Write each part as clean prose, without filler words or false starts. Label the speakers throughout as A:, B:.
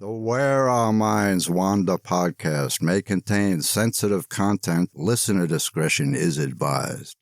A: The Where Our Minds Wander podcast may contain sensitive content. Listener discretion is advised.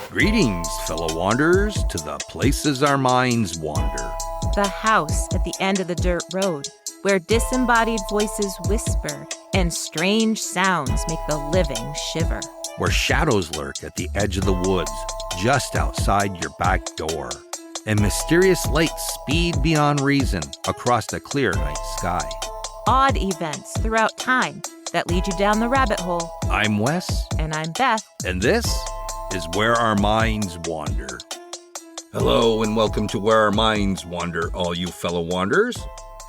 B: Greetings, fellow wanderers, to the places our minds wander.
C: The house at the end of the dirt road, where disembodied voices whisper and strange sounds make the living shiver.
B: Where shadows lurk at the edge of the woods, just outside your back door. And mysterious lights speed beyond reason across the clear night sky.
C: Odd events throughout time that lead you down the rabbit hole.
B: I'm Wes.
C: And I'm Beth.
B: And this is Where Our Minds Wander. Hello and welcome to Where Our Minds Wander, all you fellow wanderers.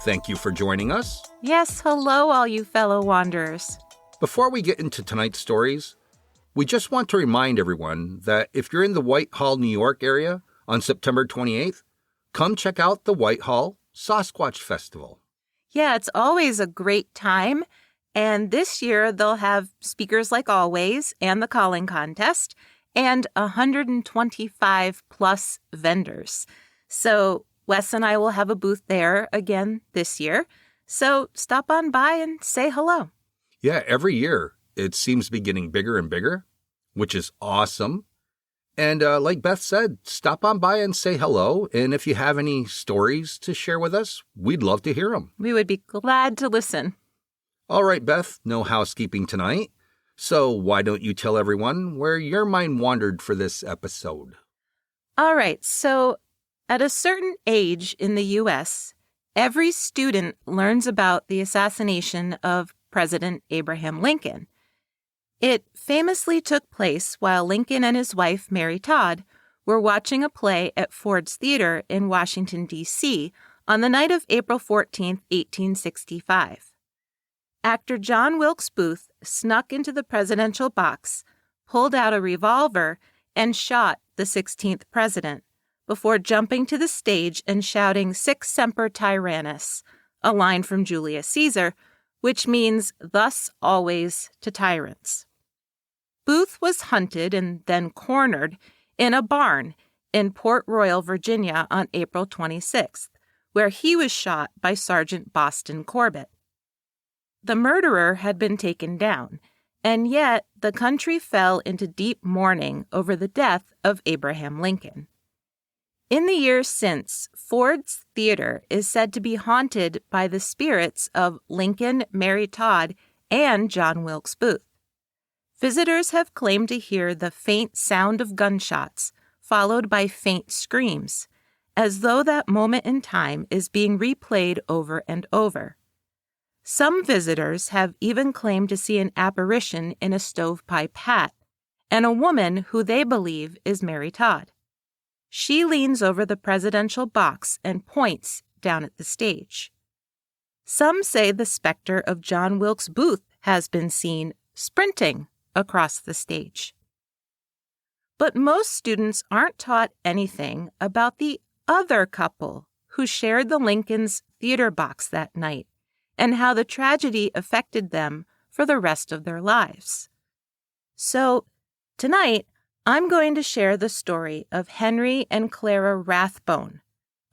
B: Thank you for joining us.
C: Yes, hello, all you fellow wanderers.
B: Before we get into tonight's stories, we just want to remind everyone that if you're in the Whitehall, New York area on September 28th, come check out the Whitehall Sasquatch Festival.
C: Yeah, it's always a great time. And this year they'll have speakers like always and the calling contest and 125 plus vendors. So Wes and I will have a booth there again this year. So stop on by and say hello.
B: Yeah, every year it seems to be getting bigger and bigger, which is awesome. And like Beth said, stop on by and say hello. And if you have any stories to share with us, we'd love to hear them.
C: We would be glad to listen.
B: All right, Beth, no housekeeping tonight. So why don't you tell everyone where your mind wandered for this episode?
C: All right, so at a certain age in the U.S., every student learns about the assassination of President Abraham Lincoln. It famously took place while Lincoln and his wife, Mary Todd, were watching a play at Ford's Theater in Washington, D.C. on the night of April 14, 1865. Actor John Wilkes Booth snuck into the presidential box, pulled out a revolver, and shot the 16th president before jumping to the stage and shouting Sic Semper Tyrannis, a line from Julius Caesar, which means thus always to tyrants. Booth was hunted and then cornered in a barn in Port Royal, Virginia on April 26th, where he was shot by Sergeant Boston Corbett. The murderer had been taken down, and yet the country fell into deep mourning over the death of Abraham Lincoln. In the years since, Ford's Theater is said to be haunted by the spirits of Lincoln, Mary Todd, and John Wilkes Booth. Visitors have claimed to hear the faint sound of gunshots, followed by faint screams, as though that moment in time is being replayed over and over. Some visitors have even claimed to see an apparition in a stovepipe hat, and a woman who they believe is Mary Todd. She leans over the presidential box and points down at the stage. Some say the specter of John Wilkes Booth has been seen sprinting across the stage. But most students aren't taught anything about the other couple who shared the Lincoln's theater box that night, and how the tragedy affected them for the rest of their lives. So, tonight, I'm going to share the story of Henry and Clara Rathbone,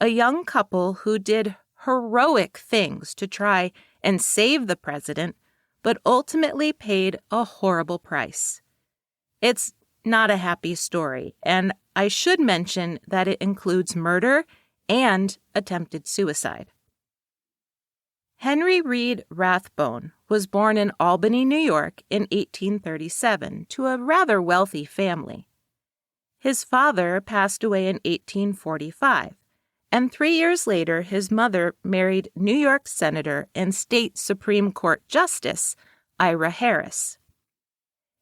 C: a young couple who did heroic things to try and save the president, but ultimately paid a horrible price. It's not a happy story, and I should mention that it includes murder and attempted suicide. Henry Reed Rathbone was born in Albany, New York in 1837 to a rather wealthy family. His father passed away in 1845, and 3 years later his mother married New York Senator and State Supreme Court Justice Ira Harris.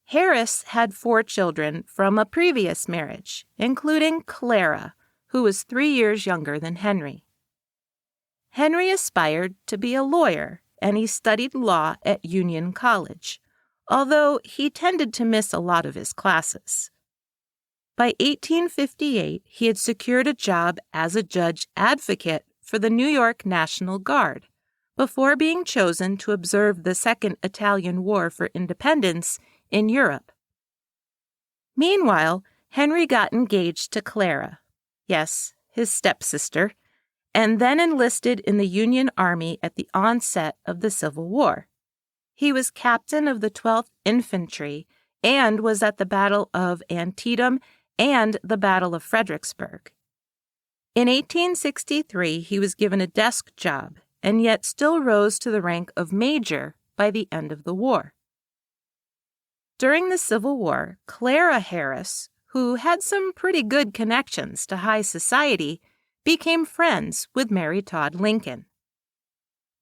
C: Harris had 4 children from a previous marriage, including Clara, who was 3 years younger than Henry. Henry aspired to be a lawyer, and he studied law at Union College, although he tended to miss a lot of his classes. By 1858, he had secured a job as a judge advocate for the New York National Guard, before being chosen to observe the Second Italian War for Independence in Europe. Meanwhile, Henry got engaged to Clara, yes, his stepsister, and then enlisted in the Union Army at the onset of the Civil War. He was captain of the 12th Infantry and was at the Battle of Antietam and the Battle of Fredericksburg. In 1863, he was given a desk job and yet still rose to the rank of major by the end of the war. During the Civil War, Clara Harris, who had some pretty good connections to high society, became friends with Mary Todd Lincoln.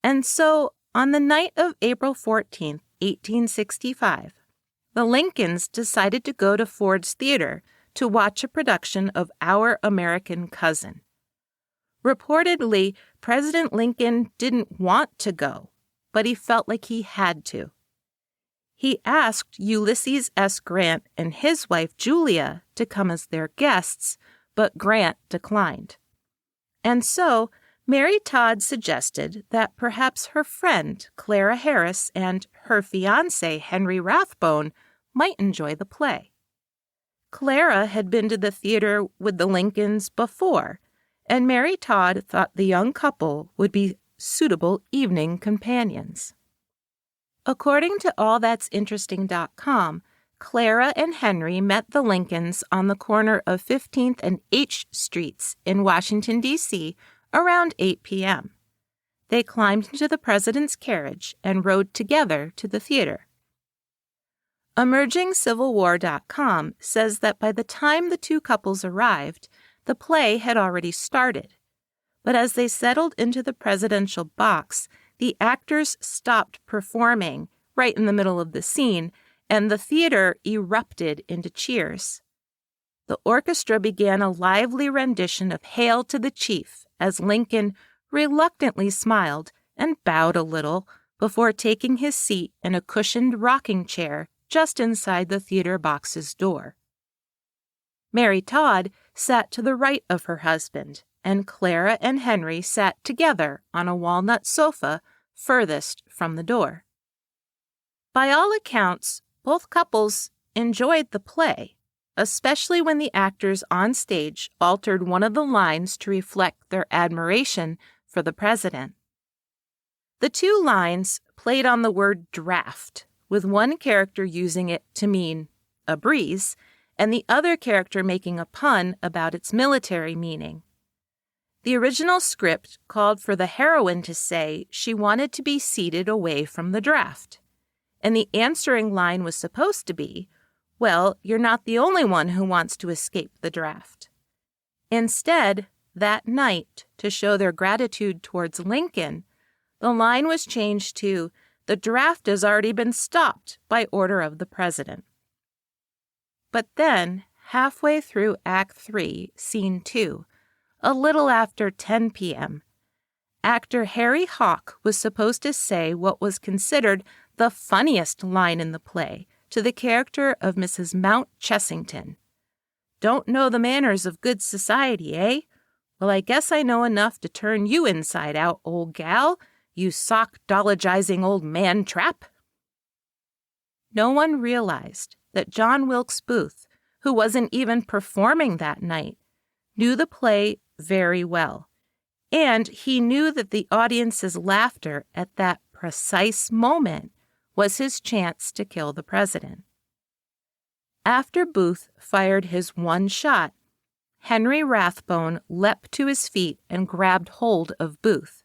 C: And so, on the night of April 14, 1865, the Lincolns decided to go to Ford's Theater to watch a production of Our American Cousin. Reportedly, President Lincoln didn't want to go, but he felt like he had to. He asked Ulysses S. Grant and his wife Julia to come as their guests, but Grant declined. And so, Mary Todd suggested that perhaps her friend Clara Harris and her fiancé Henry Rathbone might enjoy the play. Clara had been to the theater with the Lincolns before, and Mary Todd thought the young couple would be suitable evening companions. According to allthat'sinteresting.com, Clara and Henry met the Lincolns on the corner of 15th and H Streets in Washington, D.C., around 8 p.m. They climbed into the president's carriage and rode together to the theater. EmergingCivilWar.com says that by the time the two couples arrived, the play had already started. But as they settled into the presidential box, the actors stopped performing right in the middle of the scene, and the theater erupted into cheers. The orchestra began a lively rendition of Hail to the Chief as Lincoln reluctantly smiled and bowed a little before taking his seat in a cushioned rocking chair just inside the theater box's door. Mary Todd sat to the right of her husband, and Clara and Henry sat together on a walnut sofa furthest from the door. By all accounts, both couples enjoyed the play, especially when the actors on stage altered one of the lines to reflect their admiration for the president. The two lines played on the word draft, with one character using it to mean a breeze, and the other character making a pun about its military meaning. The original script called for the heroine to say she wanted to be seated away from the draft, and the answering line was supposed to be, "Well, you're not the only one who wants to escape the draft." Instead, that night, to show their gratitude towards Lincoln, the line was changed to, "The draft has already been stopped by order of the president." But then, halfway through Act 3, Scene 2, a little after 10 p.m., actor Harry Hawk was supposed to say what was considered the funniest line in the play to the character of Mrs. Mount Chessington. "Don't know the manners of good society, eh? Well, I guess I know enough to turn you inside out, old gal, you sock-dologizing old man-trap." No one realized that John Wilkes Booth, who wasn't even performing that night, knew the play very well, and he knew that the audience's laughter at that precise moment was his chance to kill the president. After Booth fired his one shot, Henry Rathbone leapt to his feet and grabbed hold of Booth.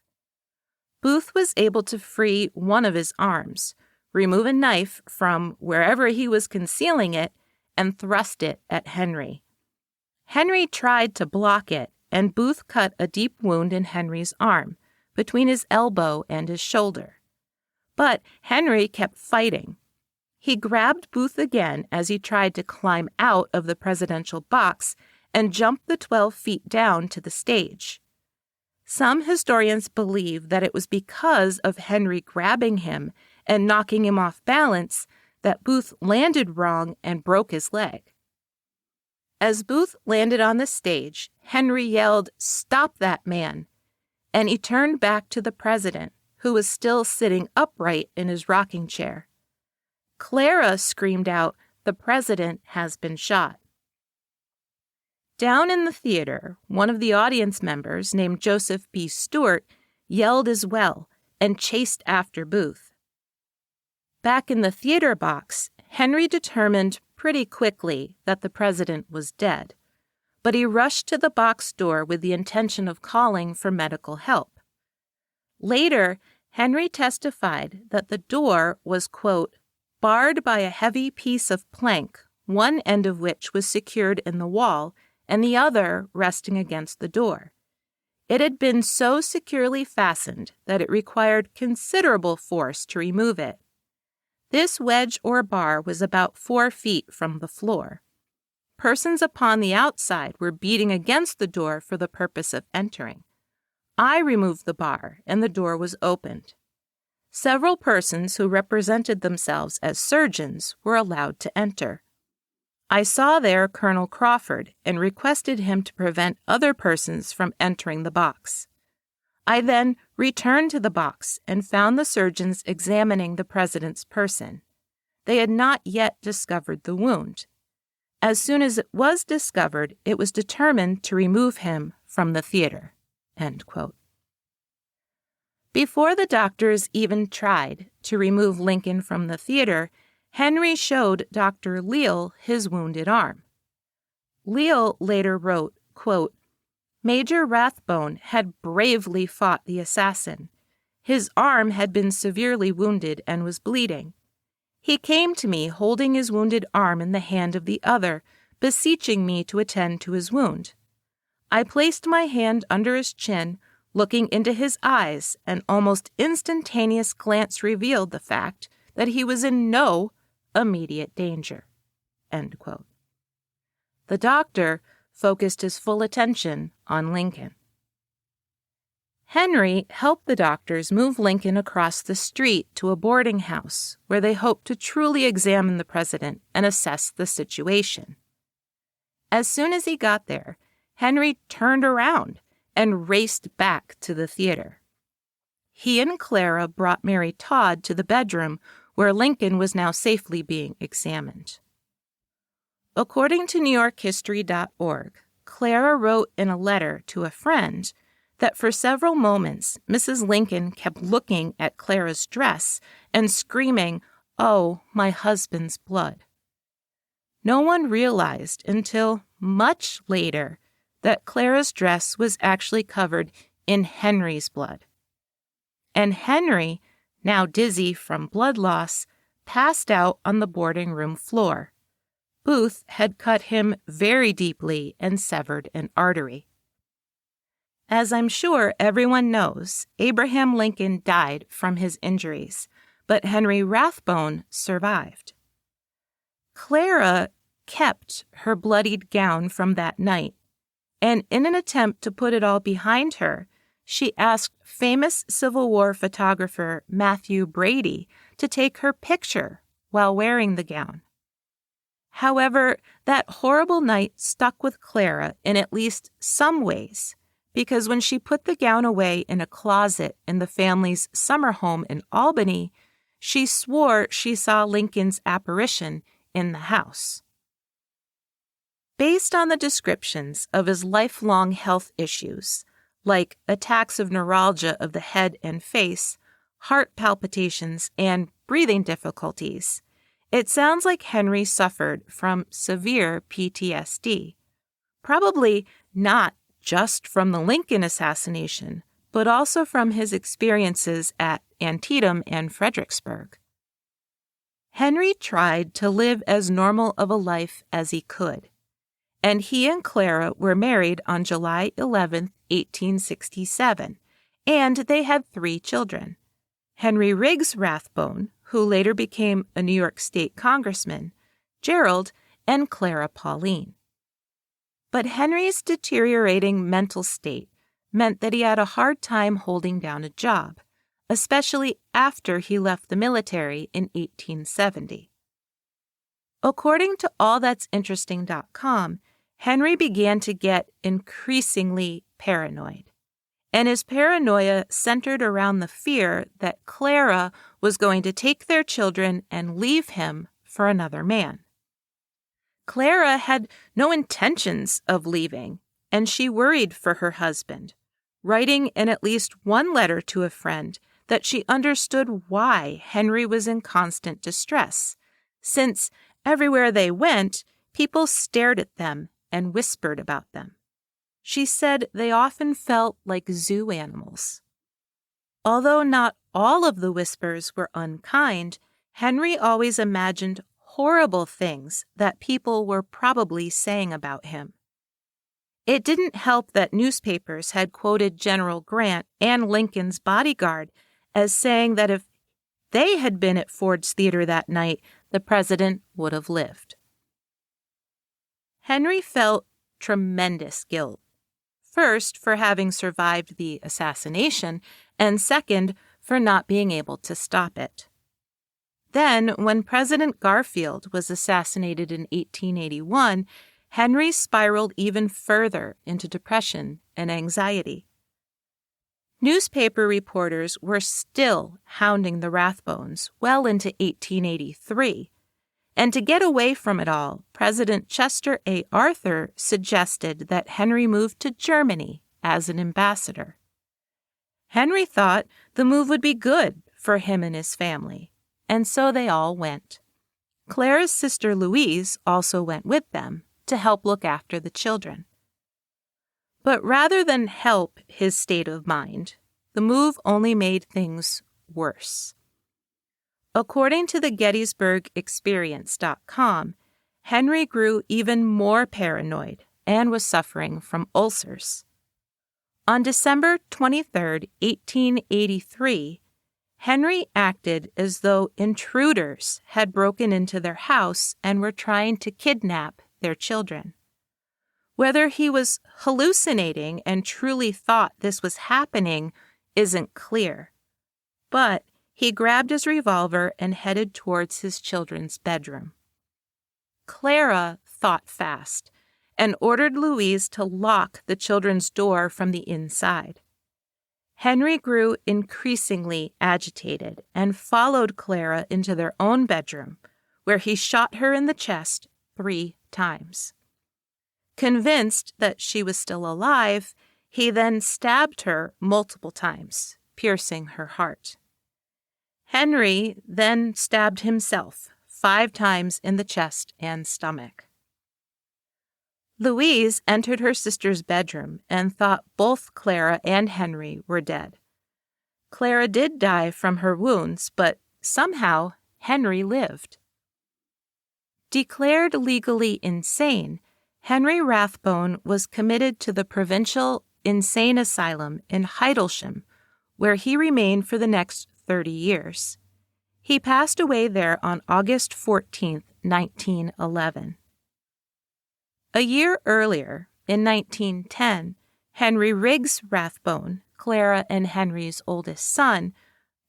C: Booth was able to free one of his arms, remove a knife from wherever he was concealing it, and thrust it at Henry. Henry tried to block it, and Booth cut a deep wound in Henry's arm, between his elbow and his shoulder. But Henry kept fighting. He grabbed Booth again as he tried to climb out of the presidential box and jumped the 12 feet down to the stage. Some historians believe that it was because of Henry grabbing him and knocking him off balance that Booth landed wrong and broke his leg. As Booth landed on the stage, Henry yelled, "Stop that man!" and he turned back to the president, who was still sitting upright in his rocking chair. Clara screamed out, "The president has been shot." Down in the theater, one of the audience members, named Joseph B. Stewart, yelled as well and chased after Booth. Back in the theater box, Henry determined pretty quickly that the president was dead, but he rushed to the box door with the intention of calling for medical help. Later, Henry testified that the door was, quote, barred by a heavy piece of plank, one end of which was secured in the wall and the other resting against the door. It had been so securely fastened that it required considerable force to remove it. This wedge or bar was about 4 feet from the floor. Persons upon the outside were beating against the door for the purpose of entering. I removed the bar, and the door was opened. Several persons who represented themselves as surgeons were allowed to enter. I saw there Colonel Crawford and requested him to prevent other persons from entering the box. I then returned to the box and found the surgeons examining the president's person. They had not yet discovered the wound. As soon as it was discovered, it was determined to remove him from the theater." End quote. Before the doctors even tried to remove Lincoln from the theater, Henry showed Dr. Leal his wounded arm. Leal later wrote, quote, "Major Rathbone had bravely fought the assassin. His arm had been severely wounded and was bleeding. He came to me holding his wounded arm in the hand of the other, beseeching me to attend to his wound. I placed my hand under his chin, looking into his eyes, an almost instantaneous glance revealed the fact that he was in no immediate danger." End quote. The doctor focused his full attention on Lincoln. Henry helped the doctors move Lincoln across the street to a boarding house where they hoped to truly examine the president and assess the situation. As soon as he got there, Henry turned around and raced back to the theater. He and Clara brought Mary Todd to the bedroom where Lincoln was now safely being examined. According to NewYorkHistory.org, Clara wrote in a letter to a friend that for several moments Mrs. Lincoln kept looking at Clara's dress and screaming, "Oh, my husband's blood." No one realized until much later that Clara's dress was actually covered in Henry's blood. And Henry, now dizzy from blood loss, passed out on the boarding room floor. Booth had cut him very deeply and severed an artery. As I'm sure everyone knows, Abraham Lincoln died from his injuries, but Henry Rathbone survived. Clara kept her bloodied gown from that night, and in an attempt to put it all behind her, she asked famous Civil War photographer Matthew Brady to take her picture while wearing the gown. However, that horrible night stuck with Clara in at least some ways, because when she put the gown away in a closet in the family's summer home in Albany, she swore she saw Lincoln's apparition in the house. Based on the descriptions of his lifelong health issues, like attacks of neuralgia of the head and face, heart palpitations, and breathing difficulties, it sounds like Henry suffered from severe PTSD, probably not just from the Lincoln assassination, but also from his experiences at Antietam and Fredericksburg. Henry tried to live as normal of a life as he could, and he and Clara were married on July 11, 1867, and they had 3 children: Henry Riggs Rathbone, who later became a New York State congressman, Gerald, and Clara Pauline. But Henry's deteriorating mental state meant that he had a hard time holding down a job, especially after he left the military in 1870. According to allthat'sinteresting.com, Henry began to get increasingly paranoid. and his paranoia centered around the fear that Clara was going to take their children and leave him for another man. Clara had no intentions of leaving, and she worried for her husband, writing in at least one letter to a friend that she understood why Henry was in constant distress, since everywhere they went, people stared at them and whispered about them. She said they often felt like zoo animals. Although not all of the whispers were unkind, Henry always imagined horrible things that people were probably saying about him. It didn't help that newspapers had quoted General Grant and Lincoln's bodyguard as saying that if they had been at Ford's Theater that night, the president would have lived. Henry felt tremendous guilt. First, for having survived the assassination, and second, for not being able to stop it. Then, when President Garfield was assassinated in 1881, Henry spiraled even further into depression and anxiety. Newspaper reporters were still hounding the Rathbones well into 1883. And to get away from it all, President Chester A. Arthur suggested that Henry move to Germany as an ambassador. Henry thought the move would be good for him and his family, and so they all went. Clara's sister Louise also went with them to help look after the children. But rather than help his state of mind, the move only made things worse. According to the GettysburgExperience.com, Henry grew even more paranoid and was suffering from ulcers. On December 23, 1883, Henry acted as though intruders had broken into their house and were trying to kidnap their children. Whether he was hallucinating and truly thought this was happening isn't clear, but he grabbed his revolver and headed towards his children's bedroom. Clara thought fast and ordered Louise to lock the children's door from the inside. Henry grew increasingly agitated and followed Clara into their own bedroom, where he shot her in the chest 3 times. Convinced that she was still alive, he then stabbed her multiple times, piercing her heart. Henry then stabbed himself 5 times in the chest and stomach. Louise entered her sister's bedroom and thought both Clara and Henry were dead. Clara did die from her wounds, but somehow Henry lived. Declared legally insane, Henry Rathbone was committed to the provincial insane asylum in Heidelsham, where he remained for the next 30 years. He passed away there on August 14, 1911. A year earlier, in 1910, Henry Riggs Rathbone, Clara and Henry's oldest son,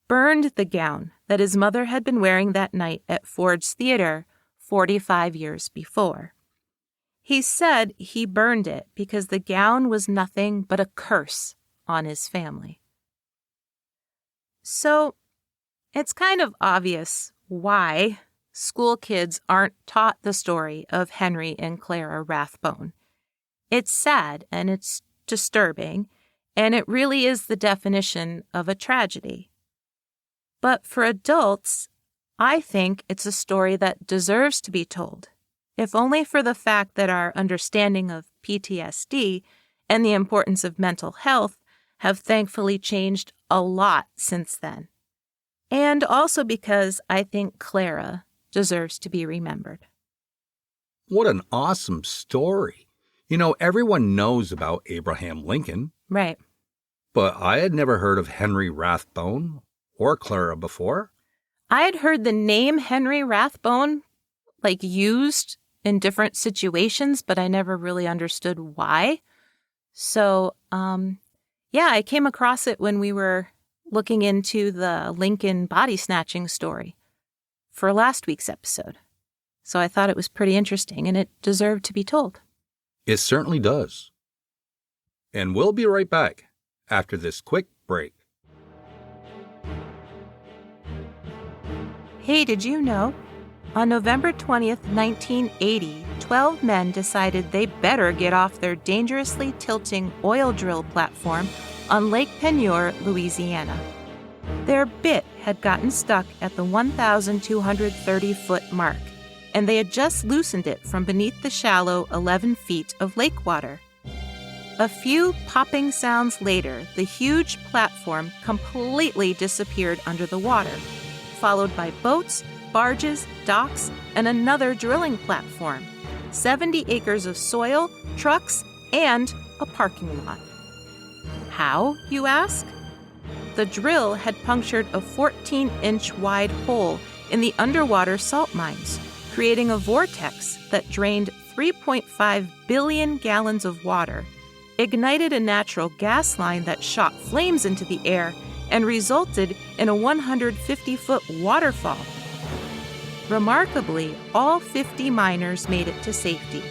C: burned the gown that his mother had been wearing that night at Ford's Theater 45 years before. He said he burned it because the gown was nothing but a curse on his family. So, it's kind of obvious why school kids aren't taught the story of Henry and Clara Rathbone. It's sad and it's disturbing, and it really is the definition of a tragedy. But for adults, I think it's a story that deserves to be told, if only for the fact that our understanding of PTSD and the importance of mental health have thankfully changed a lot since then. And also because I think Clara deserves to be remembered.
B: What an awesome story. You know, everyone knows about Abraham Lincoln.
C: Right.
B: But I had never heard of Henry Rathbone or Clara before.
C: I had heard the name Henry Rathbone, used in different situations, but I never really understood why. So, I came across it when we were looking into the Lincoln body snatching story for last week's episode. So I thought it was pretty interesting and it deserved to be told.
B: It certainly does. And we'll be right back after this quick break.
C: Hey, did you know? On November 20th, 1980, 12 men decided they better get off their dangerously tilting oil drill platform on Lake Peigneur, Louisiana. Their bit had gotten stuck at the 1,230-foot mark, and they had just loosened it from beneath the shallow 11 feet of lake water. A few popping sounds later, the huge platform completely disappeared under the water, followed by boats, barges, docks, and another drilling platform, 70 acres of soil, trucks, and a parking lot. How, you ask? The drill had punctured a 14-inch wide hole in the underwater salt mines, creating a vortex that drained 3.5 billion gallons of water, ignited a natural gas line that shot flames into the air, and resulted in a 150-foot waterfall. Remarkably, all 50 miners made it to safety.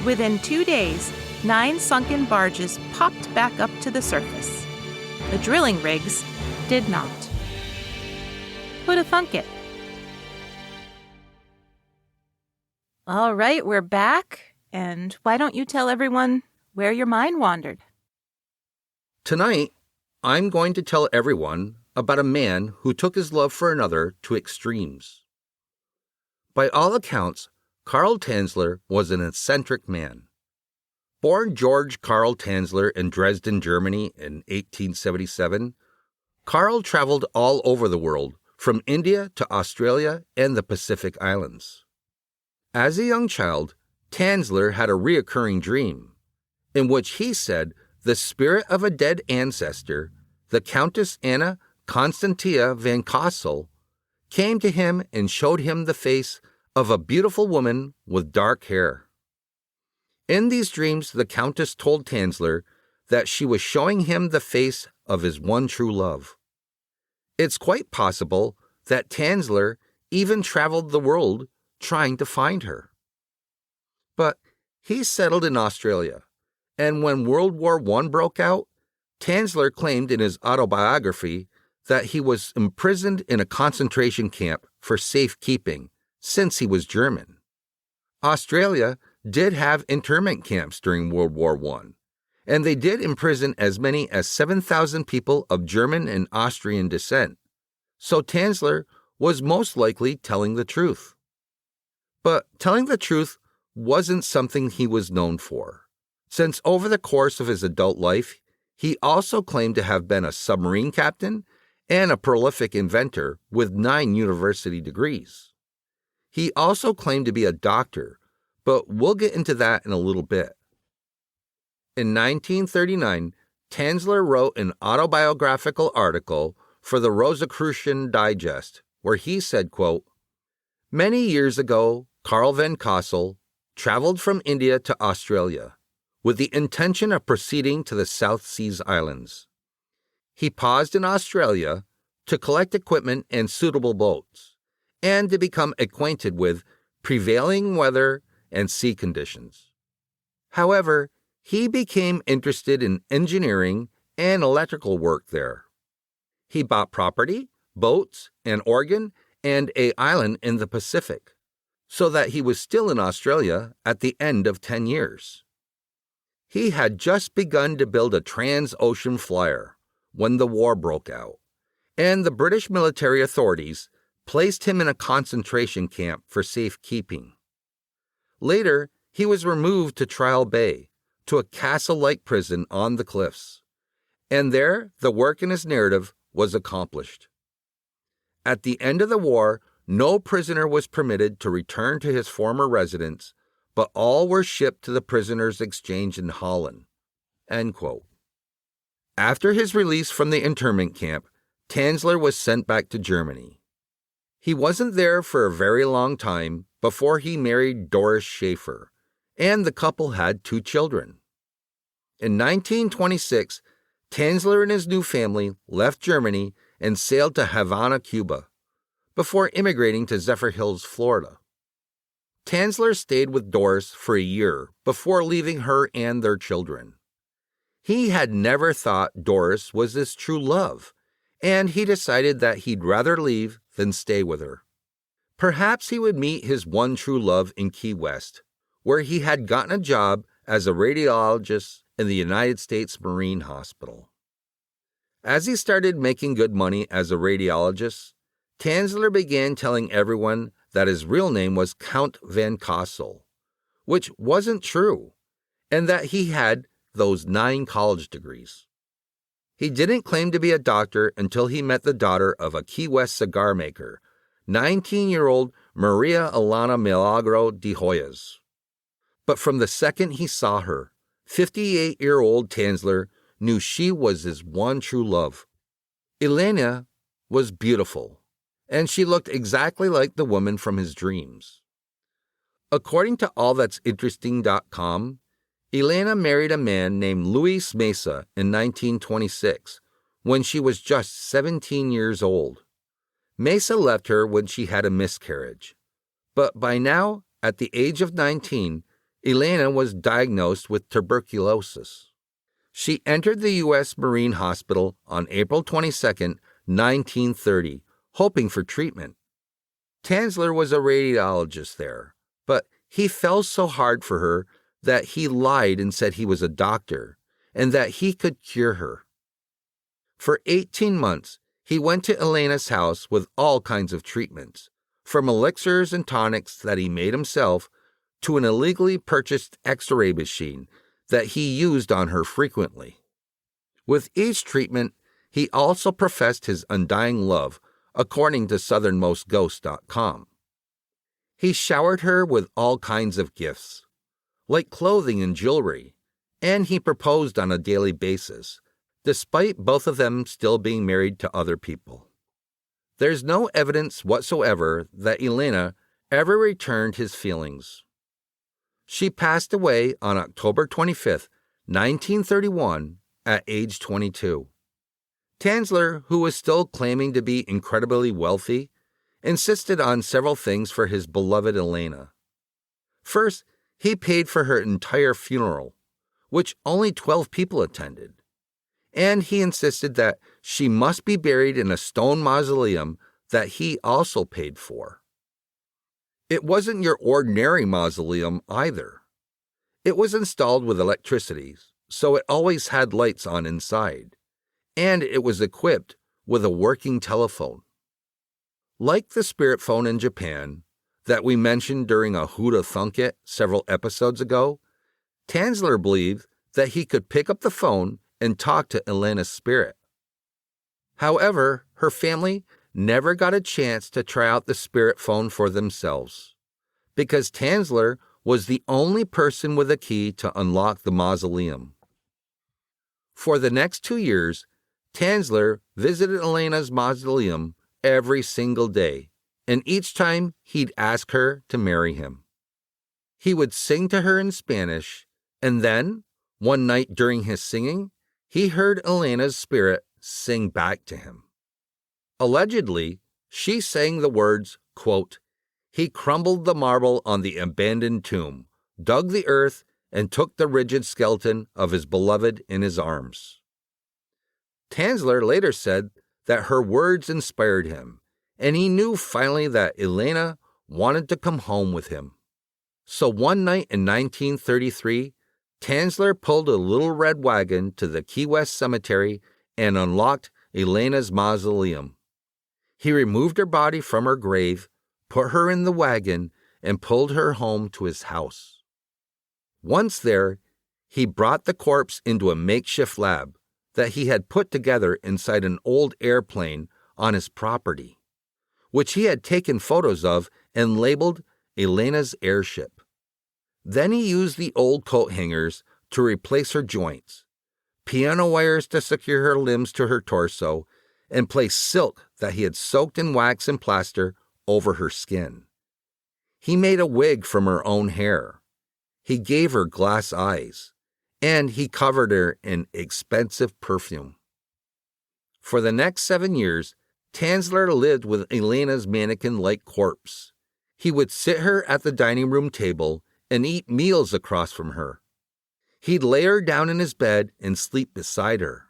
C: Within 2 days, 9 sunken barges popped back up to the surface. The drilling rigs did not. Who'da thunk it? All right, we're back. And why don't you tell everyone where your mind wandered?
B: Tonight, I'm going to tell everyone about a man who took his love for another to extremes. By all accounts, Carl Tanzler was an eccentric man. Born George Carl Tanzler in Dresden, Germany in 1877, Carl traveled all over the world, from India to Australia and the Pacific Islands. As a young child, Tanzler had a reoccurring dream, in which he said the spirit of a dead ancestor, the Countess Anna Constantia van Kassel, came to him and showed him the face of a beautiful woman with dark hair. In these dreams, the Countess told Tanzler that she was showing him the face of his one true love. It's quite possible that Tanzler even traveled the world trying to find her. But he settled in Australia, and when World War I broke out, Tanzler claimed in his autobiography that he was imprisoned in a concentration camp for safekeeping since he was German. Australia did have internment camps during World War I, and they did imprison as many as 7,000 people of German and Austrian descent, so Tanzler was most likely telling the truth. But telling the truth wasn't something he was known for, since over the course of his adult life, he also claimed to have been a submarine captain and a prolific inventor with 9 university degrees. He also claimed to be a doctor, but we'll get into that in a little bit. In 1939, Tanzler wrote an autobiographical article for the Rosicrucian Digest, where he said, quote, "Many years ago, Carl van Kassel traveled from India to Australia with the intention of proceeding to the South Seas Islands. He paused in Australia to collect equipment and suitable boats, and to become acquainted with prevailing weather and sea conditions. However, he became interested in engineering and electrical work there. He bought property, boats, an organ, and an island in the Pacific, so that he was still in Australia at the end of 10 years. He had just begun to build a trans-ocean flyer when the war broke out, and the British military authorities placed him in a concentration camp for safekeeping. Later, he was removed to Trial Bay, to a castle-like prison on the cliffs, and there the work in his narrative was accomplished. At the end of the war, no prisoner was permitted to return to his former residence, but all were shipped to the prisoners' exchange in Holland." End quote. After his release from the internment camp, Tanzler was sent back to Germany. He wasn't there for a very long time before he married Doris Schaefer, and the couple had 2 children. In 1926, Tanzler and his new family left Germany and sailed to Havana, Cuba, before immigrating to Zephyrhills, Florida. Tanzler stayed with Doris for a year before leaving her and their children. He had never thought Doris was his true love, and he decided that he'd rather leave than stay with her. Perhaps he would meet his one true love in Key West, where he had gotten a job as a radiologist in the United States Marine Hospital. As he started making good money as a radiologist, Tanzler began telling everyone that his real name was Count Van Kossel, which wasn't true, and that he had those 9 college degrees. He didn't claim to be a doctor until he met the daughter of a Key West cigar maker, 19-year-old Maria Elena Milagro de Hoyos. But from the second he saw her, 58-year-old Tanzler knew she was his one true love. Elena was beautiful, and she looked exactly like the woman from his dreams. According to allthat'sinteresting.com, Elena married a man named Luis Mesa in 1926, when she was just 17 years old. Mesa left her when she had a miscarriage. But by now, at the age of 19, Elena was diagnosed with tuberculosis. She entered the U.S. Marine Hospital on April 22, 1930, hoping for treatment. Tanzler was a radiologist there, but he fell so hard for her that he lied and said he was a doctor and that he could cure her. For 18 months, he went to Elena's house with all kinds of treatments, from elixirs and tonics that he made himself to an illegally purchased X-ray machine that he used on her frequently. With each treatment, he also professed his undying love, according to southernmostghosts.com. He showered her with all kinds of gifts, like clothing and jewelry, and he proposed on a daily basis, despite both of them still being married to other people. There's no evidence whatsoever that Elena ever returned his feelings. She passed away on October 25, 1931, at age 22. Tanzler, who was still claiming to be incredibly wealthy, insisted on several things for his beloved Elena. First, he paid for her entire funeral, which only 12 people attended, and he insisted that she must be buried in a stone mausoleum that he also paid for. It wasn't your ordinary mausoleum either. It was installed with electricity, so it always had lights on inside, and it was equipped with a working telephone. Like the spirit phone in Japan that we mentioned during a Who'da Thunk It several episodes ago, Tanzler believed that he could pick up the phone and talk to Elena's spirit. However, her family never got a chance to try out the spirit phone for themselves, because Tanzler was the only person with a key to unlock the mausoleum. For the next 2 years, Tanzler visited Elena's mausoleum every single day, and each time he'd ask her to marry him. He would sing to her in Spanish, and then, one night during his singing, he heard Elena's spirit sing back to him. Allegedly, she sang the words, quote, "He crumbled the marble on the abandoned tomb, dug the earth, and took the rigid skeleton of his beloved in his arms." Tanzler later said that her words inspired him, and he knew finally that Elena wanted to come home with him. So one night in 1933, Tanzler pulled a little red wagon to the Key West Cemetery and unlocked Elena's mausoleum. He removed her body from her grave, put her in the wagon, and pulled her home to his house. Once there, he brought the corpse into a makeshift lab that he had put together inside an old airplane on his property, which he had taken photos of and labeled Elena's airship. Then he used the old coat hangers to replace her joints, piano wires to secure her limbs to her torso, and placed silk that he had soaked in wax and plaster over her skin. He made a wig from her own hair. He gave her glass eyes, and he covered her in expensive perfume. For the next 7 years, Tanzler lived with Elena's mannequin-like corpse. He would sit her at the dining room table and eat meals across from her. He'd lay her down in his bed and sleep beside her.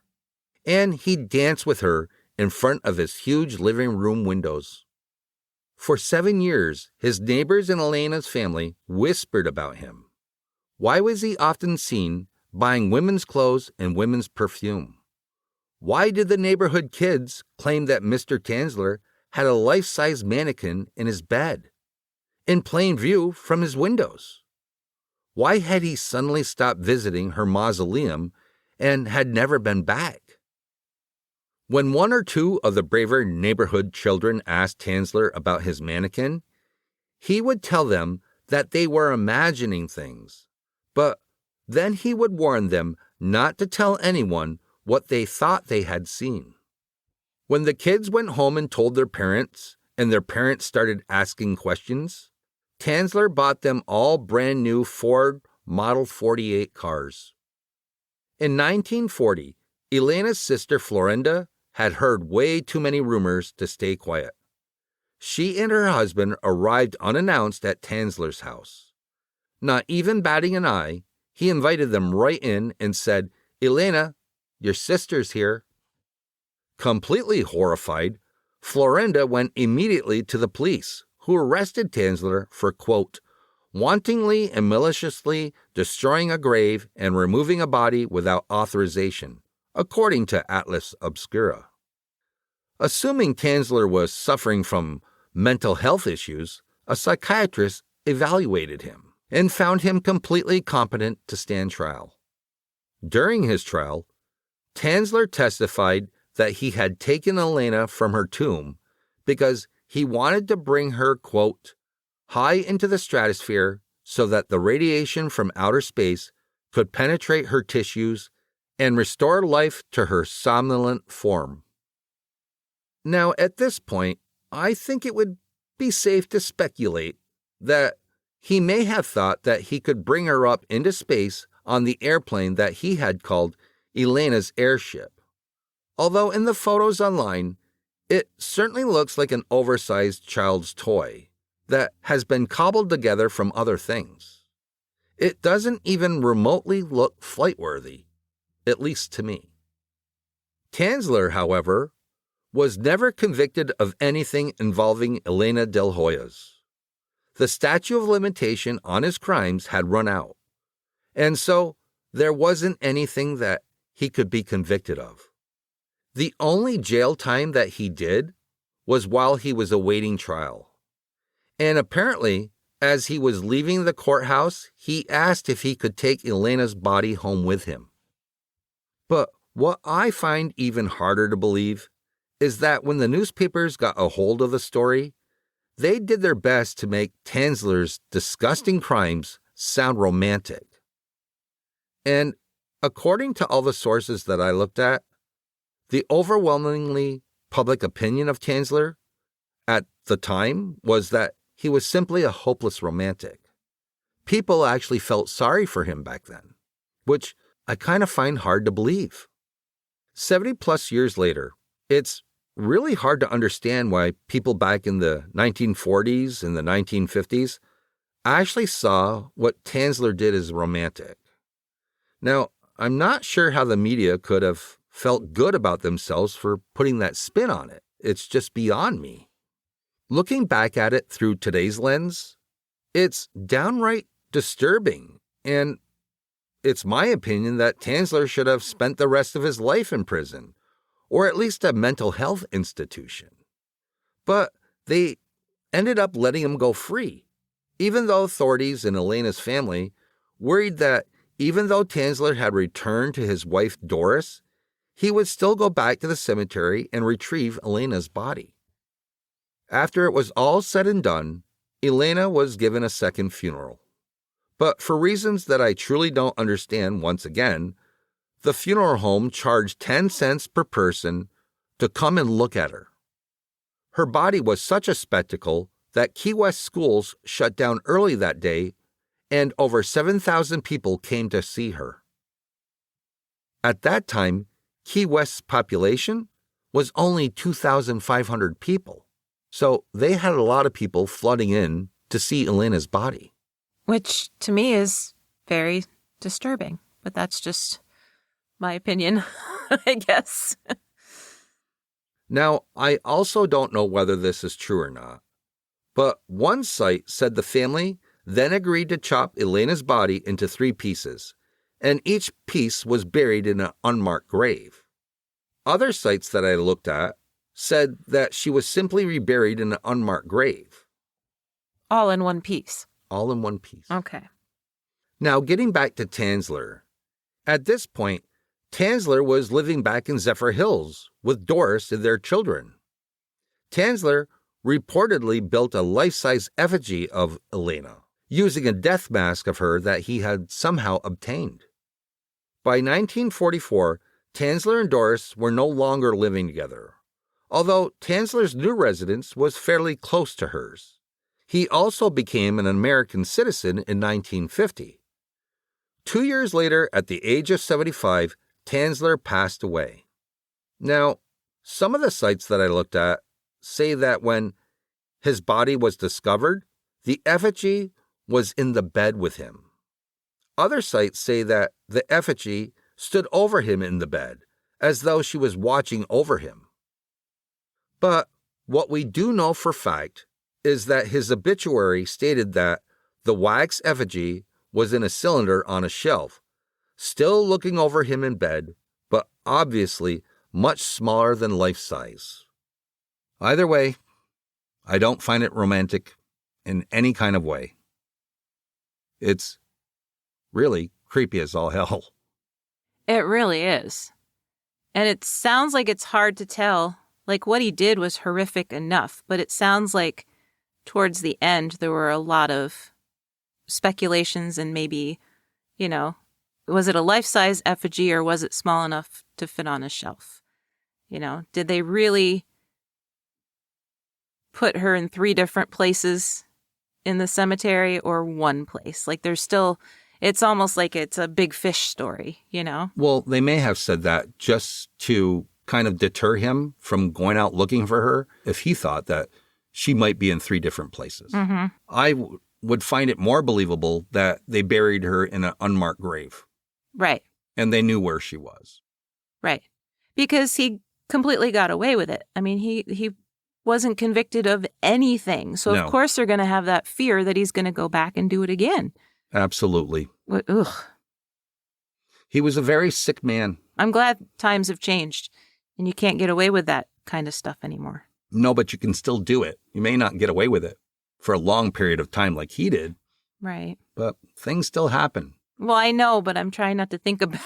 B: And he'd dance with her in front of his huge living room windows. For 7 years, his neighbors and Elena's family whispered about him. Why was he often seen buying women's clothes and women's perfume? Why did the neighborhood kids claim that Mr. Tanzler had a life-size mannequin in his bed, in plain view from his windows? Why had he suddenly stopped visiting her mausoleum and had never been back? When one or two of the braver neighborhood children asked Tanzler about his mannequin, he would tell them that they were imagining things, but then he would warn them not to tell anyone what they thought they had seen. When the kids went home and told their parents, and their parents started asking questions, Tanzler bought them all brand new Ford Model 48 cars. In 1940, Elena's sister Florinda had heard way too many rumors to stay quiet. She and her husband arrived unannounced at Tanzler's house. Not even batting an eye, he invited them right in and said, "Elena, your sister's here." Completely horrified, Florinda went immediately to the police, who arrested Tanzler for, quote, wantonly and maliciously destroying a grave and removing a body without authorization, according to Atlas Obscura. Assuming Tanzler was suffering from mental health issues, a psychiatrist evaluated him and found him completely competent to stand trial. During his trial, Tanzler testified that he had taken Elena from her tomb because he wanted to bring her, quote, high into the stratosphere so that the radiation from outer space could penetrate her tissues and restore life to her somnolent form. Now, at this point, I think it would be safe to speculate that he may have thought that he could bring her up into space on the airplane that he had called Elena's airship. Although in the photos online, it certainly looks like an oversized child's toy that has been cobbled together from other things. It doesn't even remotely look flight-worthy, at least to me. Tanzler, however, was never convicted of anything involving Elena Del Hoyos. The statute of limitation on his crimes had run out, and so there wasn't anything that he could be convicted of. The only jail time that he did was while he was awaiting trial. And apparently, as he was leaving the courthouse, he asked if he could take Elena's body home with him. But what I find even harder to believe is that when the newspapers got a hold of the story, they did their best to make Tanzler's disgusting crimes sound romantic. And according to all the sources that I looked at, the overwhelmingly public opinion of Tanzler at the time was that he was simply a hopeless romantic. People actually felt sorry for him back then, which I kind of find hard to believe. 70 plus years later, it's really hard to understand why people back in the 1940s and the 1950s actually saw what Tanzler did as romantic. Now, I'm not sure how the media could have felt good about themselves for putting that spin on it. It's just beyond me. Looking back at it through today's lens, it's downright disturbing, and it's my opinion that Tanzler should have spent the rest of his life in prison, or at least a mental health institution. But they ended up letting him go free, even though authorities and Elena's family worried that even though Tanzler had returned to his wife Doris, he would still go back to the cemetery and retrieve Elena's body. After it was all said and done, Elena was given a second funeral. But for reasons that I truly don't understand once again, the funeral home charged 10 cents per person to come and look at her. Her body was such a spectacle that Key West schools shut down early that day, and over 7,000 people came to see her. At that time, Key West's population was only 2,500 people, so they had a lot of people flooding in to see Elena's body.
C: Which, to me, is very disturbing. but that's just my opinion, I guess.
B: Now, I also don't know whether this is true or not, but one site said the family then agreed to chop Elena's body into 3 pieces, and each piece was buried in an unmarked grave. Other sites that I looked at said that she was simply reburied in an unmarked grave.
C: All in one piece.
B: All in one piece.
C: Okay.
B: Now, getting back to Tanzler. At this point, Tanzler was living back in Zephyr Hills with Doris and their children. Tanzler reportedly built a life-size effigy of Elena, using a death mask of her that he had somehow obtained. By 1944, Tanzler and Doris were no longer living together, although Tanzler's new residence was fairly close to hers. He also became an American citizen in 1950. 2 years later, at the age of 75, Tanzler passed away. Now, some of the sites that I looked at say that when his body was discovered, the effigy was in the bed with him. Other sites say that the effigy stood over him in the bed, as though she was watching over him. But what we do know for fact is that his obituary stated that the wax effigy was in a cylinder on a shelf, still looking over him in bed, but obviously much smaller than life-size. Either way, I don't find it romantic in any kind of way. It's really creepy as all hell.
C: It really is. And it sounds like it's hard to tell. Like, what he did was horrific enough, but it sounds like towards the end there were a lot of speculations and maybe, was it a life-size effigy or was it small enough to fit on a shelf? Did they really put her in 3 different places in the cemetery or one place? Like, there's still, it's almost like it's a big fish story,
B: Well, they may have said that just to kind of deter him from going out looking for her if he thought that she might be in 3 different places.
C: Mm-hmm.
B: I would find it more believable that they buried her in an unmarked grave.
C: Right.
B: And they knew where she was.
C: Right. Because he completely got away with it. I mean, he wasn't convicted of anything. So,
B: No.
C: Of course, they're going to have that fear that he's going to go back and do it again.
B: Absolutely.
C: Ugh.
B: He was a very sick man.
C: I'm glad times have changed and you can't get away with that kind of stuff anymore.
B: No, but you can still do it. You may not get away with it for a long period of time like he did.
C: Right.
B: But things still happen.
C: Well, I know, but I'm trying not to think about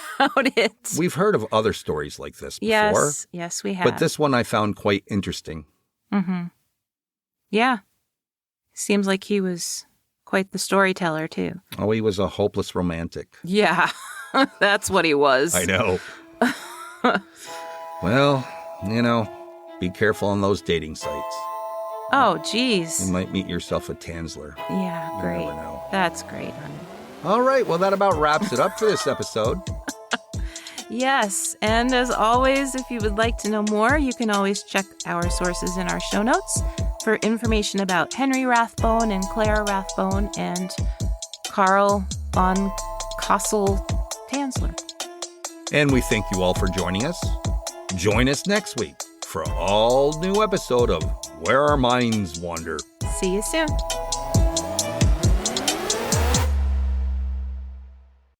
C: it.
B: We've heard of other stories like this before.
C: Yes, we have.
B: But this one I found quite interesting.
C: Mm-hmm. Yeah. Seems like he was quite the storyteller, too.
B: Oh, he was a hopeless romantic.
C: Yeah, that's what he was.
B: I know. Well, be careful on those dating sites.
C: Oh, geez.
B: You might meet yourself a Tanzler.
C: Yeah, great.
B: You never know.
C: That's great, honey.
B: All right, well, that about wraps it up for this episode.
C: Yes, and as always, if you would like to know more, you can always check our sources in our show notes for information about Henry Rathbone and Clara Rathbone and Carl von Tanzler.
B: And we thank you all for joining us. Join us next week for an all-new episode of Where Our Minds Wander.
C: See you soon.